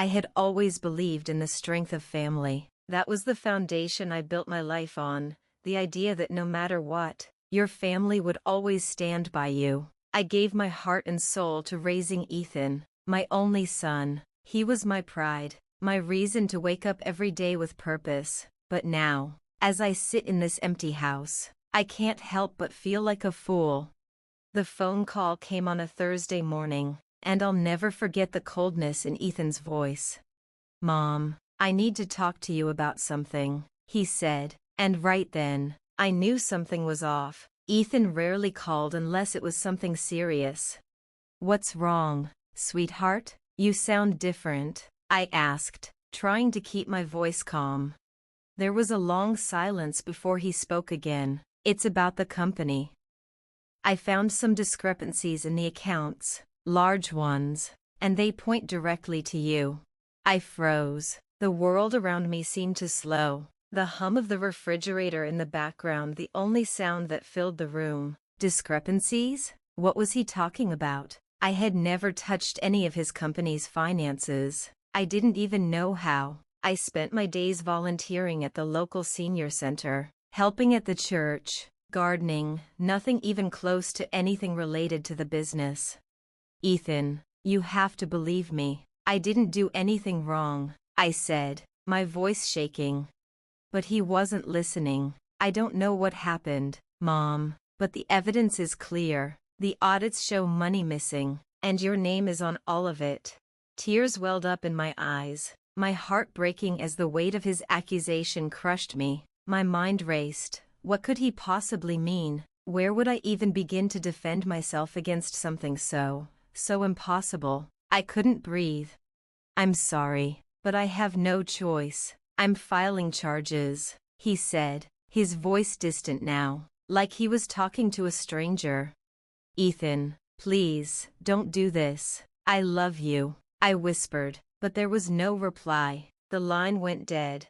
I had always believed in the strength of family. That was the foundation I built my life on, the idea that no matter what, your family would always stand by you. I gave my heart and soul to raising Ethan, my only son. He was my pride, my reason to wake up every day with purpose. But now, as I sit in this empty house, I can't help but feel like a fool. The phone call came on a Thursday morning, and I'll never forget the coldness in Ethan's voice. "Mom, I need to talk to you about something," he said, and right then, I knew something was off. Ethan rarely called unless it was something serious. "What's wrong, sweetheart? You sound different," I asked, trying to keep my voice calm. There was a long silence before he spoke again. "It's about the company. I found some discrepancies in the accounts, large ones, and they point directly to you." I froze. The world around me seemed to slow. The hum of the refrigerator in the background, the only sound that filled the room. Discrepancies? What was he talking about? I had never touched any of his company's finances. I didn't even know how. I spent my days volunteering at the local senior center, helping at the church, gardening, nothing even close to anything related to the business. "Ethan, you have to believe me. I didn't do anything wrong," I said, my voice shaking. But he wasn't listening. "I don't know what happened, Mom, but the evidence is clear. The audits show money missing, and your name is on all of it." Tears welled up in my eyes, my heart breaking as the weight of his accusation crushed me. My mind raced. What could he possibly mean? Where would I even begin to defend myself against something so impossible? I couldn't breathe. "I'm sorry, but I have no choice. I'm filing charges," he said, his voice distant now, like he was talking to a stranger. "Ethan, please, don't do this. I love you," I whispered, but there was no reply. The line went dead.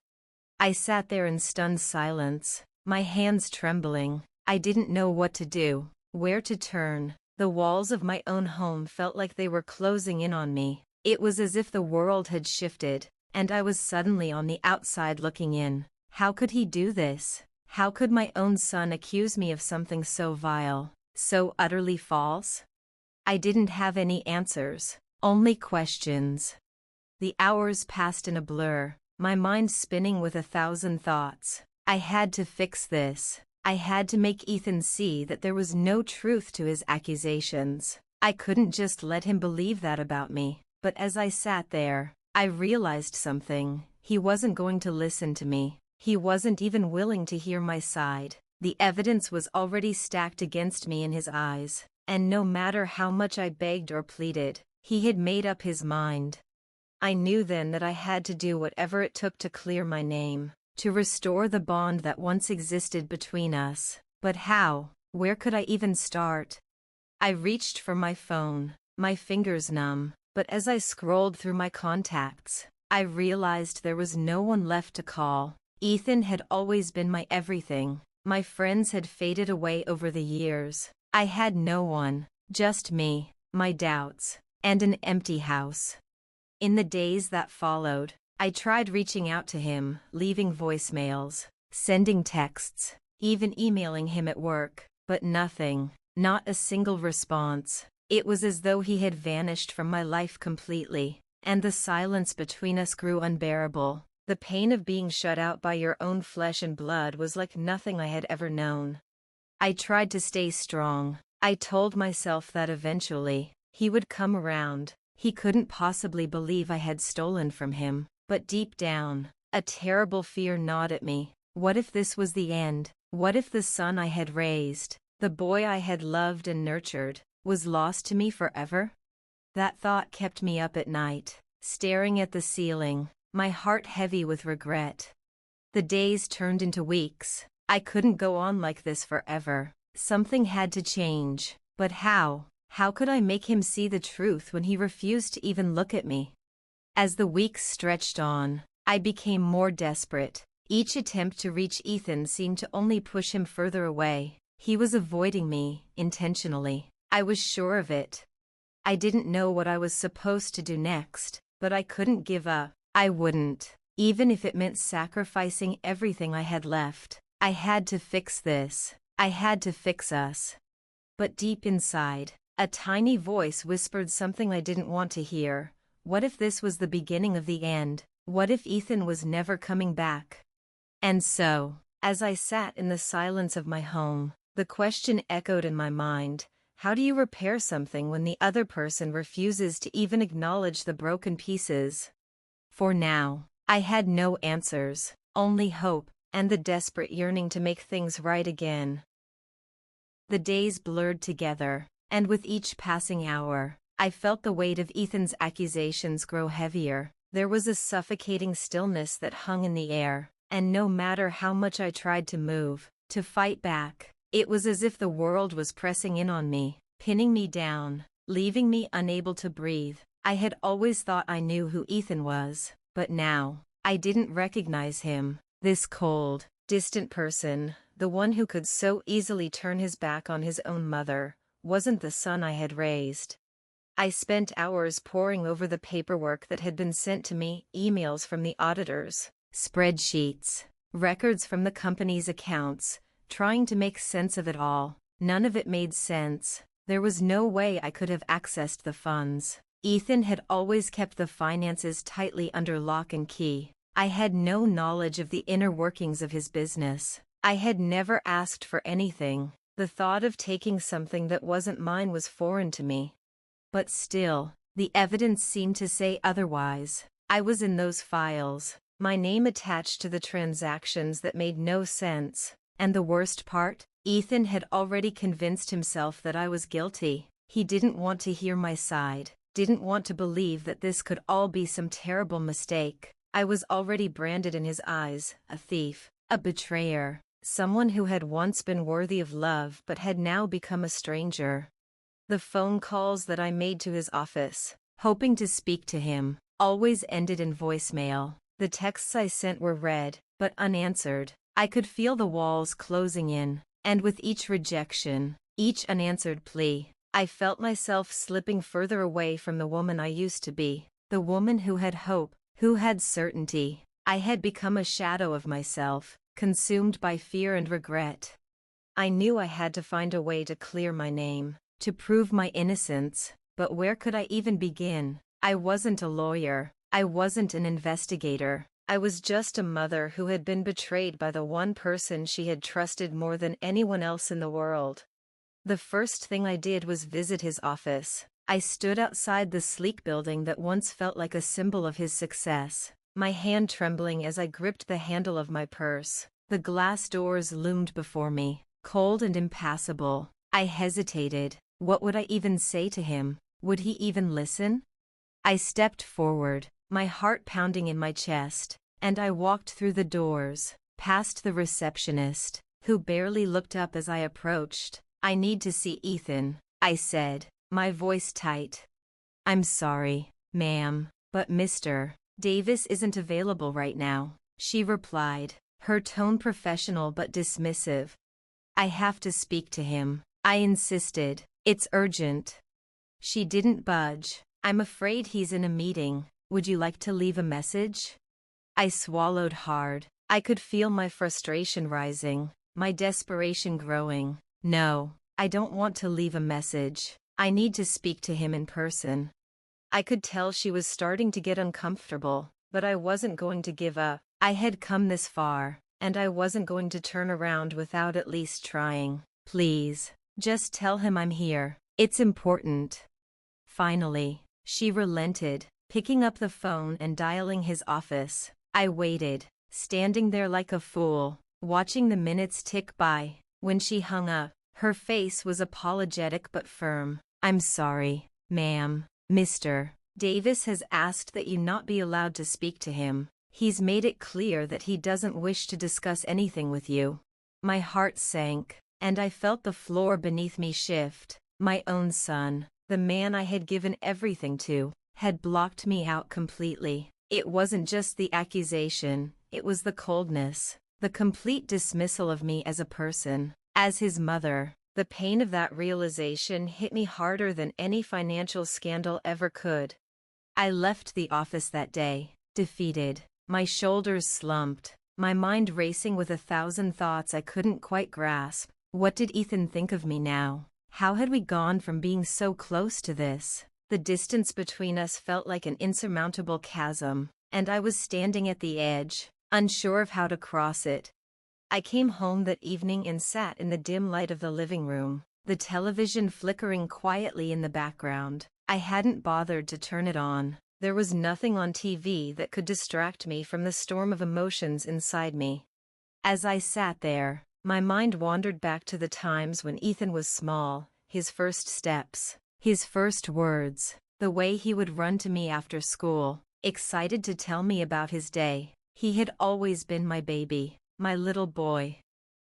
I sat there in stunned silence, my hands trembling. I didn't know what to do, where to turn. The walls of my own home felt like they were closing in on me. It was as if the world had shifted, and I was suddenly on the outside looking in. How could he do this? How could my own son accuse me of something so vile, so utterly false? I didn't have any answers, only questions. The hours passed in a blur, my mind spinning with 1,000 thoughts. I had to fix this. I had to make Ethan see that there was no truth to his accusations. I couldn't just let him believe that about me. But as I sat there, I realized something. He wasn't going to listen to me. He wasn't even willing to hear my side. The evidence was already stacked against me in his eyes, and no matter how much I begged or pleaded, he had made up his mind. I knew then that I had to do whatever it took to clear my name, to restore the bond that once existed between us. But how? Where could I even start? I reached for my phone, my fingers numb, but as I scrolled through my contacts, I realized there was no one left to call. Ethan had always been my everything. My friends had faded away over the years. I had no one, just me, my doubts, and an empty house. In the days that followed, I tried reaching out to him, leaving voicemails, sending texts, even emailing him at work, but nothing, not a single response. It was as though he had vanished from my life completely, and the silence between us grew unbearable. The pain of being shut out by your own flesh and blood was like nothing I had ever known. I tried to stay strong. I told myself that eventually, he would come around. He couldn't possibly believe I had stolen from him. But deep down, a terrible fear gnawed at me. What if this was the end? What if the son I had raised, the boy I had loved and nurtured, was lost to me forever? That thought kept me up at night, staring at the ceiling, my heart heavy with regret. The days turned into weeks. I couldn't go on like this forever. Something had to change. But how? How could I make him see the truth when he refused to even look at me? As the weeks stretched on, I became more desperate. Each attempt to reach Ethan seemed to only push him further away. He was avoiding me, intentionally. I was sure of it. I didn't know what I was supposed to do next, but I couldn't give up. I wouldn't, even if it meant sacrificing everything I had left. I had to fix this. I had to fix us. But deep inside, a tiny voice whispered something I didn't want to hear. What if this was the beginning of the end? What if Ethan was never coming back? And so, as I sat in the silence of my home, the question echoed in my mind: how do you repair something when the other person refuses to even acknowledge the broken pieces? For now, I had no answers, only hope, and the desperate yearning to make things right again. The days blurred together, and with each passing hour, I felt the weight of Ethan's accusations grow heavier. There was a suffocating stillness that hung in the air, and no matter how much I tried to move, to fight back, it was as if the world was pressing in on me, pinning me down, leaving me unable to breathe. I had always thought I knew who Ethan was, but now, I didn't recognize him. This cold, distant person, the one who could so easily turn his back on his own mother, wasn't the son I had raised. I spent hours poring over the paperwork that had been sent to me, emails from the auditors, spreadsheets, records from the company's accounts, trying to make sense of it all. None of it made sense. There was no way I could have accessed the funds. Ethan had always kept the finances tightly under lock and key. I had no knowledge of the inner workings of his business. I had never asked for anything. The thought of taking something that wasn't mine was foreign to me. But still, the evidence seemed to say otherwise. I was in those files, my name attached to the transactions that made no sense. And the worst part? Ethan had already convinced himself that I was guilty. He didn't want to hear my side, didn't want to believe that this could all be some terrible mistake. I was already branded in his eyes, a thief, a betrayer, someone who had once been worthy of love but had now become a stranger. The phone calls that I made to his office, hoping to speak to him, always ended in voicemail. The texts I sent were read, but unanswered. I could feel the walls closing in, and with each rejection, each unanswered plea, I felt myself slipping further away from the woman I used to be, the woman who had hope, who had certainty. I had become a shadow of myself, consumed by fear and regret. I knew I had to find a way to clear my name, to prove my innocence, but where could I even begin? I wasn't a lawyer, I wasn't an investigator. I was just a mother who had been betrayed by the one person she had trusted more than anyone else in the world. The first thing I did was visit his office. I stood outside the sleek building that once felt like a symbol of his success, my hand trembling as I gripped the handle of my purse. The glass doors loomed before me, cold and impassable. I hesitated. What would I even say to him? Would he even listen? I stepped forward, my heart pounding in my chest, and I walked through the doors, past the receptionist, who barely looked up as I approached. "I need to see Ethan," I said, my voice tight. "I'm sorry, ma'am, but Mr. Davis isn't available right now," she replied, her tone professional but dismissive. "I have to speak to him," I insisted. "It's urgent." She didn't budge. "I'm afraid he's in a meeting. Would you like to leave a message?" I swallowed hard. I could feel my frustration rising, my desperation growing. "No, I don't want to leave a message. I need to speak to him in person." I could tell she was starting to get uncomfortable, but I wasn't going to give up. I had come this far, and I wasn't going to turn around without at least trying. "Please, just tell him I'm here. It's important." Finally, she relented, picking up the phone and dialing his office. I waited, standing there like a fool, watching the minutes tick by. When she hung up, her face was apologetic but firm. "I'm sorry, ma'am. Mr. Davis has asked that you not be allowed to speak to him. He's made it clear that he doesn't wish to discuss anything with you." My heart sank, and I felt the floor beneath me shift. My own son, the man I had given everything to, had blocked me out completely. It wasn't just the accusation, it was the coldness, the complete dismissal of me as a person, as his mother. The pain of that realization hit me harder than any financial scandal ever could. I left the office that day, defeated, my shoulders slumped, my mind racing with 1,000 thoughts I couldn't quite grasp. What did Ethan think of me now? How had we gone from being so close to this? The distance between us felt like an insurmountable chasm, and I was standing at the edge, unsure of how to cross it. I came home that evening and sat in the dim light of the living room, the television flickering quietly in the background. I hadn't bothered to turn it on. There was nothing on TV that could distract me from the storm of emotions inside me. As I sat there, my mind wandered back to the times when Ethan was small, his first steps, his first words, the way he would run to me after school, excited to tell me about his day. He had always been my baby, my little boy.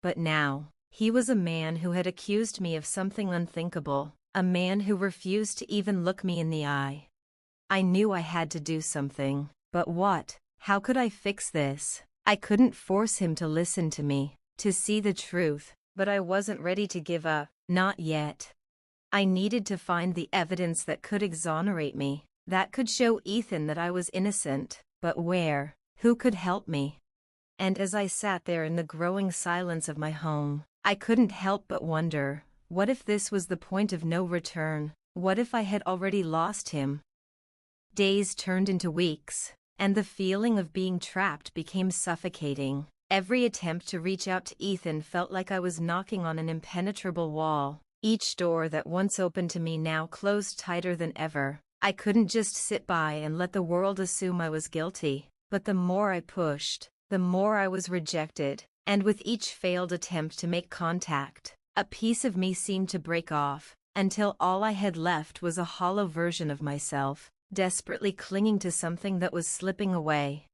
But now, he was a man who had accused me of something unthinkable, a man who refused to even look me in the eye. I knew I had to do something, but what? How could I fix this? I couldn't force him to listen to me, to see the truth, but I wasn't ready to give up, not yet. I needed to find the evidence that could exonerate me, that could show Ethan that I was innocent, but where? Who could help me? And as I sat there in the growing silence of my home, I couldn't help but wonder, what if this was the point of no return? What if I had already lost him? Days turned into weeks, and the feeling of being trapped became suffocating. Every attempt to reach out to Ethan felt like I was knocking on an impenetrable wall. Each door that once opened to me now closed tighter than ever. I couldn't just sit by and let the world assume I was guilty. But the more I pushed, the more I was rejected, and with each failed attempt to make contact, a piece of me seemed to break off, until all I had left was a hollow version of myself, desperately clinging to something that was slipping away.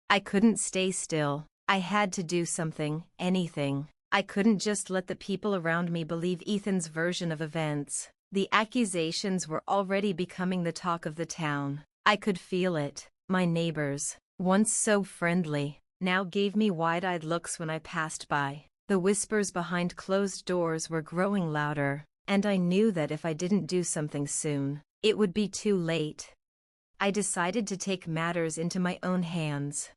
I couldn't stay still. I had to do something, anything. I couldn't just let the people around me believe Ethan's version of events. The accusations were already becoming the talk of the town. I could feel it. My neighbors, once so friendly, now gave me wide-eyed looks when I passed by. The whispers behind closed doors were growing louder, and I knew that if I didn't do something soon, it would be too late. I decided to take matters into my own hands.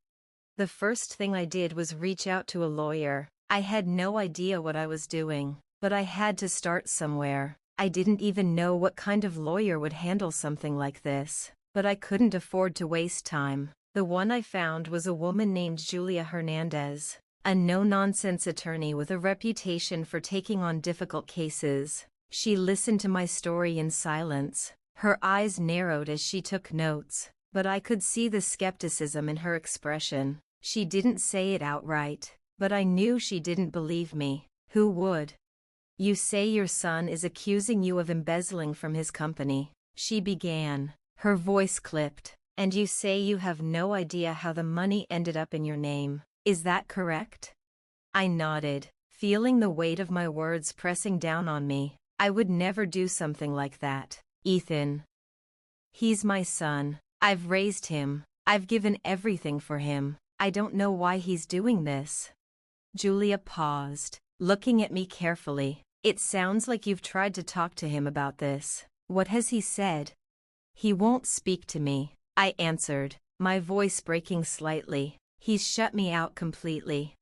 The first thing I did was reach out to a lawyer. I had no idea what I was doing, but I had to start somewhere. I didn't even know what kind of lawyer would handle something like this, but I couldn't afford to waste time. The one I found was a woman named Julia Hernandez, a no-nonsense attorney with a reputation for taking on difficult cases. She listened to my story in silence. Her eyes narrowed as she took notes, but I could see the skepticism in her expression. She didn't say it outright, but I knew she didn't believe me. Who would? "You say your son is accusing you of embezzling from his company," she began. Her voice clipped. "And you say you have no idea how the money ended up in your name. Is that correct?" I nodded, feeling the weight of my words pressing down on me. I would never do something like that. Ethan. He's my son. I've raised him. I've given everything for him. I don't know why he's doing this. Julia paused, looking at me carefully. "It sounds like you've tried to talk to him about this. What has he said?" "He won't speak to me," I answered, my voice breaking slightly. "He's shut me out completely."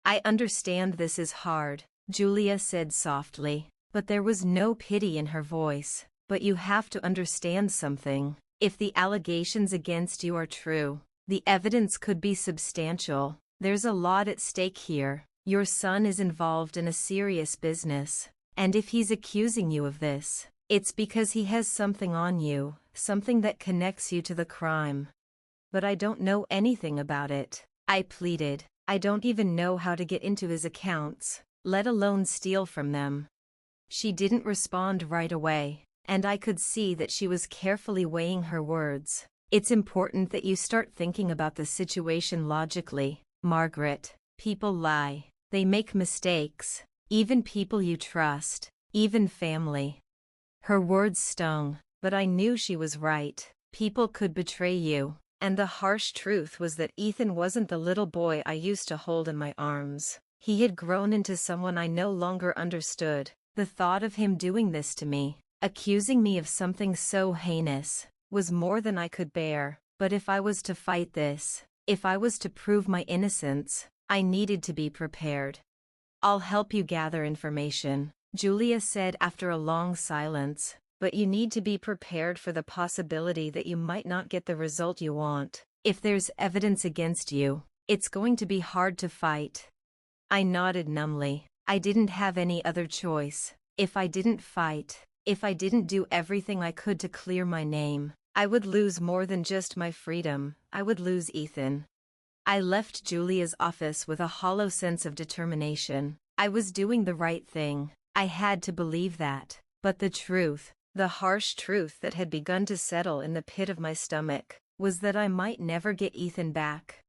"I understand this is hard," Julia said softly, but there was no pity in her voice. "But you have to understand something. If the allegations against you are true, the evidence could be substantial. There's a lot at stake here. Your son is involved in a serious business, and if he's accusing you of this, it's because he has something on you, something that connects you to the crime." "But I don't know anything about it," I pleaded. "I don't even know how to get into his accounts, let alone steal from them." She didn't respond right away, and I could see that she was carefully weighing her words. "It's important that you start thinking about the situation logically, Margaret. People lie. They make mistakes. Even people you trust. Even family." Her words stung, but I knew she was right. People could betray you. And the harsh truth was that Ethan wasn't the little boy I used to hold in my arms. He had grown into someone I no longer understood. The thought of him doing this to me, accusing me of something so heinous, was more than I could bear. But if I was to fight this, if I was to prove my innocence, I needed to be prepared. "I'll help you gather information," Julia said after a long silence, "but you need to be prepared for the possibility that you might not get the result you want. If there's evidence against you, it's going to be hard to fight." I nodded numbly. I didn't have any other choice. If I didn't fight, if I didn't do everything I could to clear my name, I would lose more than just my freedom. I would lose Ethan. I left Julia's office with a hollow sense of determination. I was doing the right thing. I had to believe that. But the truth, the harsh truth that had begun to settle in the pit of my stomach, was that I might never get Ethan back.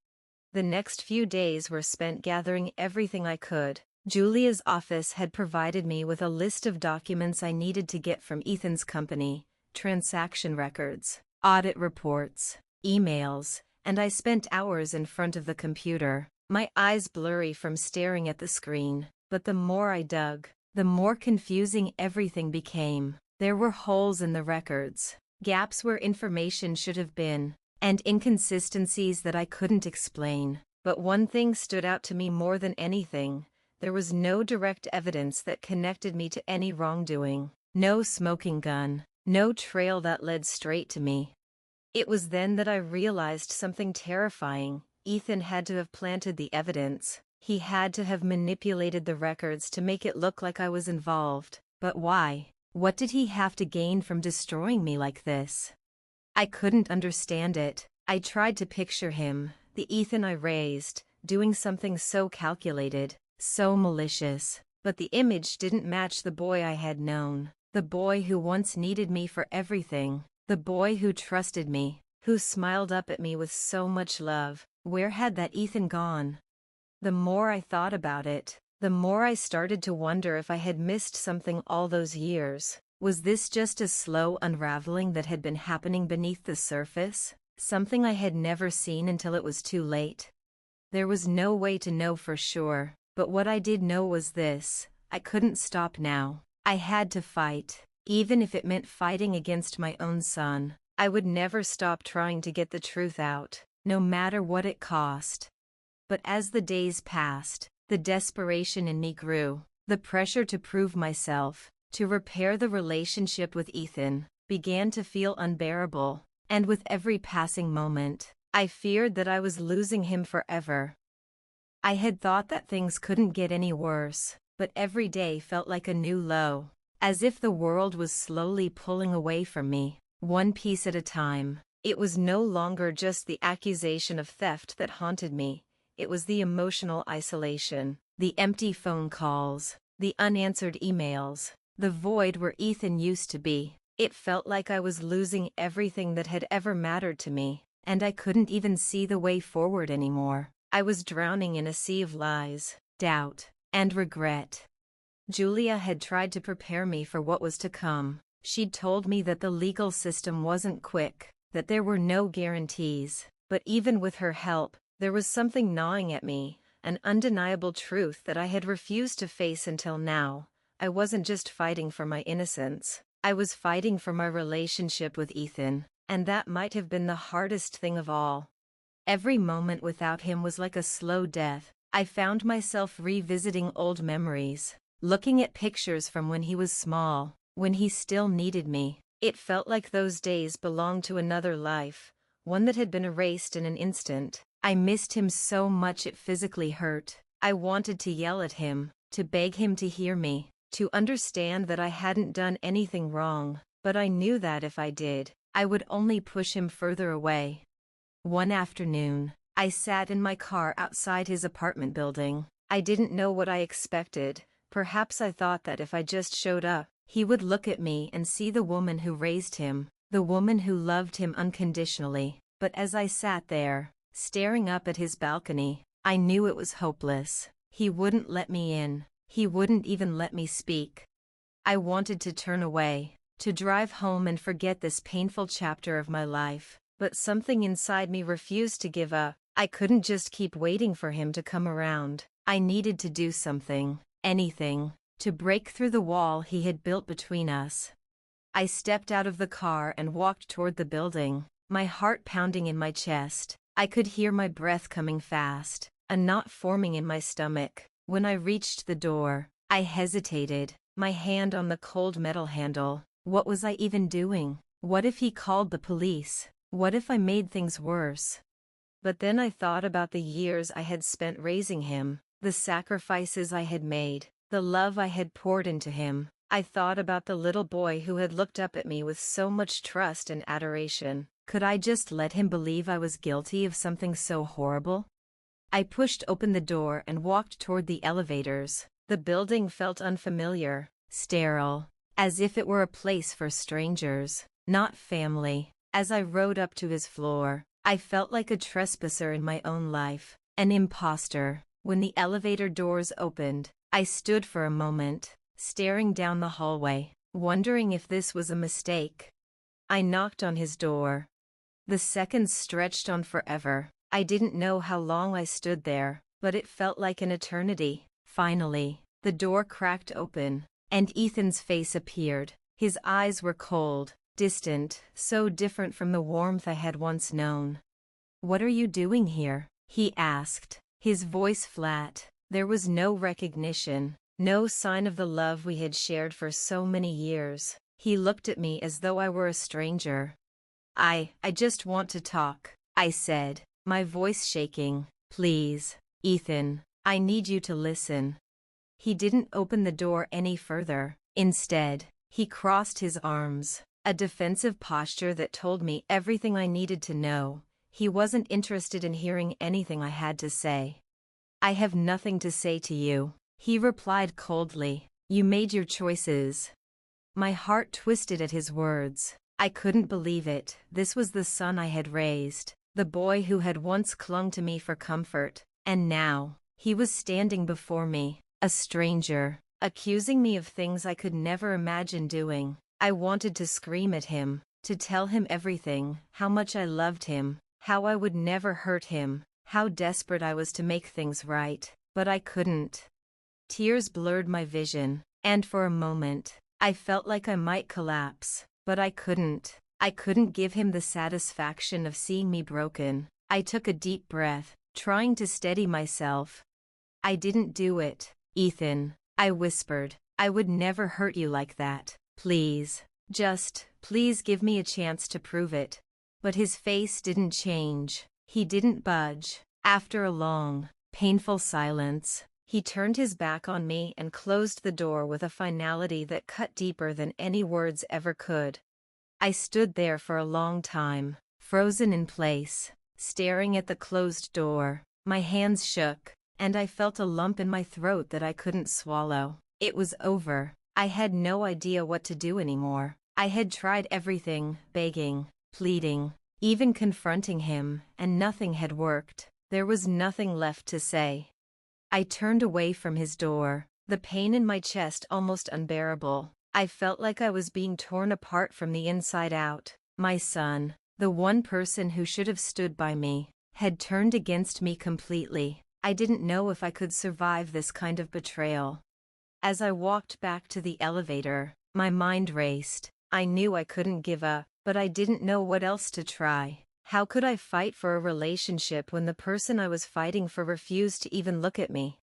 The next few days were spent gathering everything I could. Julia's office had provided me with a list of documents I needed to get from Ethan's company: transaction records, audit reports, emails, and I spent hours in front of the computer, my eyes blurry from staring at the screen. But the more I dug, the more confusing everything became. There were holes in the records, gaps where information should have been, and inconsistencies that I couldn't explain. But one thing stood out to me more than anything: there was no direct evidence that connected me to any wrongdoing, no smoking gun, no trail that led straight to me. It was then that I realized something terrifying. Ethan had to have planted the evidence. He had to have manipulated the records to make it look like I was involved. But why? What did he have to gain from destroying me like this? I couldn't understand it. I tried to picture him, the Ethan I raised, doing something so calculated, so malicious. But the image didn't match the boy I had known, the boy who once needed me for everything, the boy who trusted me, who smiled up at me with so much love. Where had that Ethan gone? The more I thought about it, the more I started to wonder if I had missed something all those years. Was this just a slow unraveling that had been happening beneath the surface? Something I had never seen until it was too late? There was no way to know for sure, but what I did know was this: I couldn't stop now. I had to fight, even if it meant fighting against my own son. I would never stop trying to get the truth out, no matter what it cost. But as the days passed, the desperation in me grew. The pressure to prove myself, to repair the relationship with Ethan, began to feel unbearable, and with every passing moment, I feared that I was losing him forever. I had thought that things couldn't get any worse, but every day felt like a new low, as if the world was slowly pulling away from me, one piece at a time. It was no longer just the accusation of theft that haunted me. It was the emotional isolation, the empty phone calls, the unanswered emails, the void where Ethan used to be. It felt like I was losing everything that had ever mattered to me, and I couldn't even see the way forward anymore. I was drowning in a sea of lies, doubt, and regret. Julia had tried to prepare me for what was to come. She'd told me that the legal system wasn't quick, that there were no guarantees. But even with her help, there was something gnawing at me, an undeniable truth that I had refused to face until now. I wasn't just fighting for my innocence. I was fighting for my relationship with Ethan, and that might have been the hardest thing of all. Every moment without him was like a slow death. I found myself revisiting old memories, looking at pictures from when he was small, when he still needed me. It felt like those days belonged to another life, one that had been erased in an instant. I missed him so much it physically hurt. I wanted to yell at him, to beg him to hear me, to understand that I hadn't done anything wrong, but I knew that if I did, I would only push him further away. One afternoon, I sat in my car outside his apartment building. I didn't know what I expected. Perhaps I thought that if I just showed up, he would look at me and see the woman who raised him, the woman who loved him unconditionally. But as I sat there, staring up at his balcony, I knew it was hopeless. He wouldn't let me in. He wouldn't even let me speak. I wanted to turn away, to drive home and forget this painful chapter of my life. But something inside me refused to give up. I couldn't just keep waiting for him to come around. I needed to do something, anything, to break through the wall he had built between us. I stepped out of the car and walked toward the building, my heart pounding in my chest. I could hear my breath coming fast, a knot forming in my stomach. When I reached the door, I hesitated, my hand on the cold metal handle. What was I even doing? What if he called the police? What if I made things worse? But then I thought about the years I had spent raising him, the sacrifices I had made, the love I had poured into him. I thought about the little boy who had looked up at me with so much trust and adoration. Could I just let him believe I was guilty of something so horrible? I pushed open the door and walked toward the elevators. The building felt unfamiliar, sterile, as if it were a place for strangers, not family. As I rode up to his floor, I felt like a trespasser in my own life, an imposter. When the elevator doors opened, I stood for a moment, staring down the hallway, wondering if this was a mistake. I knocked on his door. The seconds stretched on forever. I didn't know how long I stood there, but it felt like an eternity. Finally, the door cracked open, and Ethan's face appeared. His eyes were cold, distant, so different from the warmth I had once known. "What are you doing here?" he asked, his voice flat. There was no recognition, no sign of the love we had shared for so many years. He looked at me as though I were a stranger. I just want to talk," I said, my voice shaking. "Please, Ethan, I need you to listen." He didn't open the door any further. Instead, he crossed his arms, a defensive posture that told me everything I needed to know. He wasn't interested in hearing anything I had to say. "I have nothing to say to you," he replied coldly. "You made your choices." My heart twisted at his words. I couldn't believe it. This was the son I had raised, the boy who had once clung to me for comfort, and now, he was standing before me, a stranger, accusing me of things I could never imagine doing. I wanted to scream at him, to tell him everything, how much I loved him, how I would never hurt him, how desperate I was to make things right, but I couldn't. Tears blurred my vision, and for a moment, I felt like I might collapse, but I couldn't. I couldn't give him the satisfaction of seeing me broken. I took a deep breath, trying to steady myself. "I didn't do it, Ethan," I whispered. "I would never hurt you like that. Please, please give me a chance to prove it." But his face didn't change. He didn't budge. After a long, painful silence, he turned his back on me and closed the door with a finality that cut deeper than any words ever could. I stood there for a long time, frozen in place, staring at the closed door. My hands shook, and I felt a lump in my throat that I couldn't swallow. It was over. I had no idea what to do anymore. I had tried everything, begging, pleading, even confronting him, and nothing had worked. There was nothing left to say. I turned away from his door, the pain in my chest almost unbearable. I felt like I was being torn apart from the inside out. My son, the one person who should have stood by me, had turned against me completely. I didn't know if I could survive this kind of betrayal. As I walked back to the elevator, my mind raced. I knew I couldn't give up, but I didn't know what else to try. How could I fight for a relationship when the person I was fighting for refused to even look at me?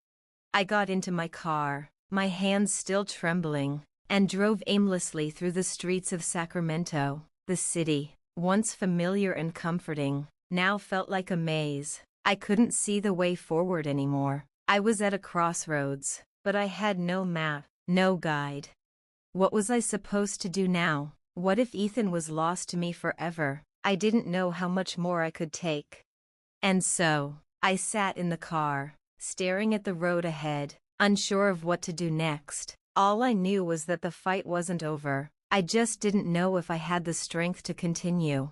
I got into my car, my hands still trembling, and drove aimlessly through the streets of Sacramento. The city, once familiar and comforting, now felt like a maze. I couldn't see the way forward anymore. I was at a crossroads, but I had no map, no guide. What was I supposed to do now? What if Ethan was lost to me forever? I didn't know how much more I could take. And so, I sat in the car, staring at the road ahead, unsure of what to do next. All I knew was that the fight wasn't over. I just didn't know if I had the strength to continue.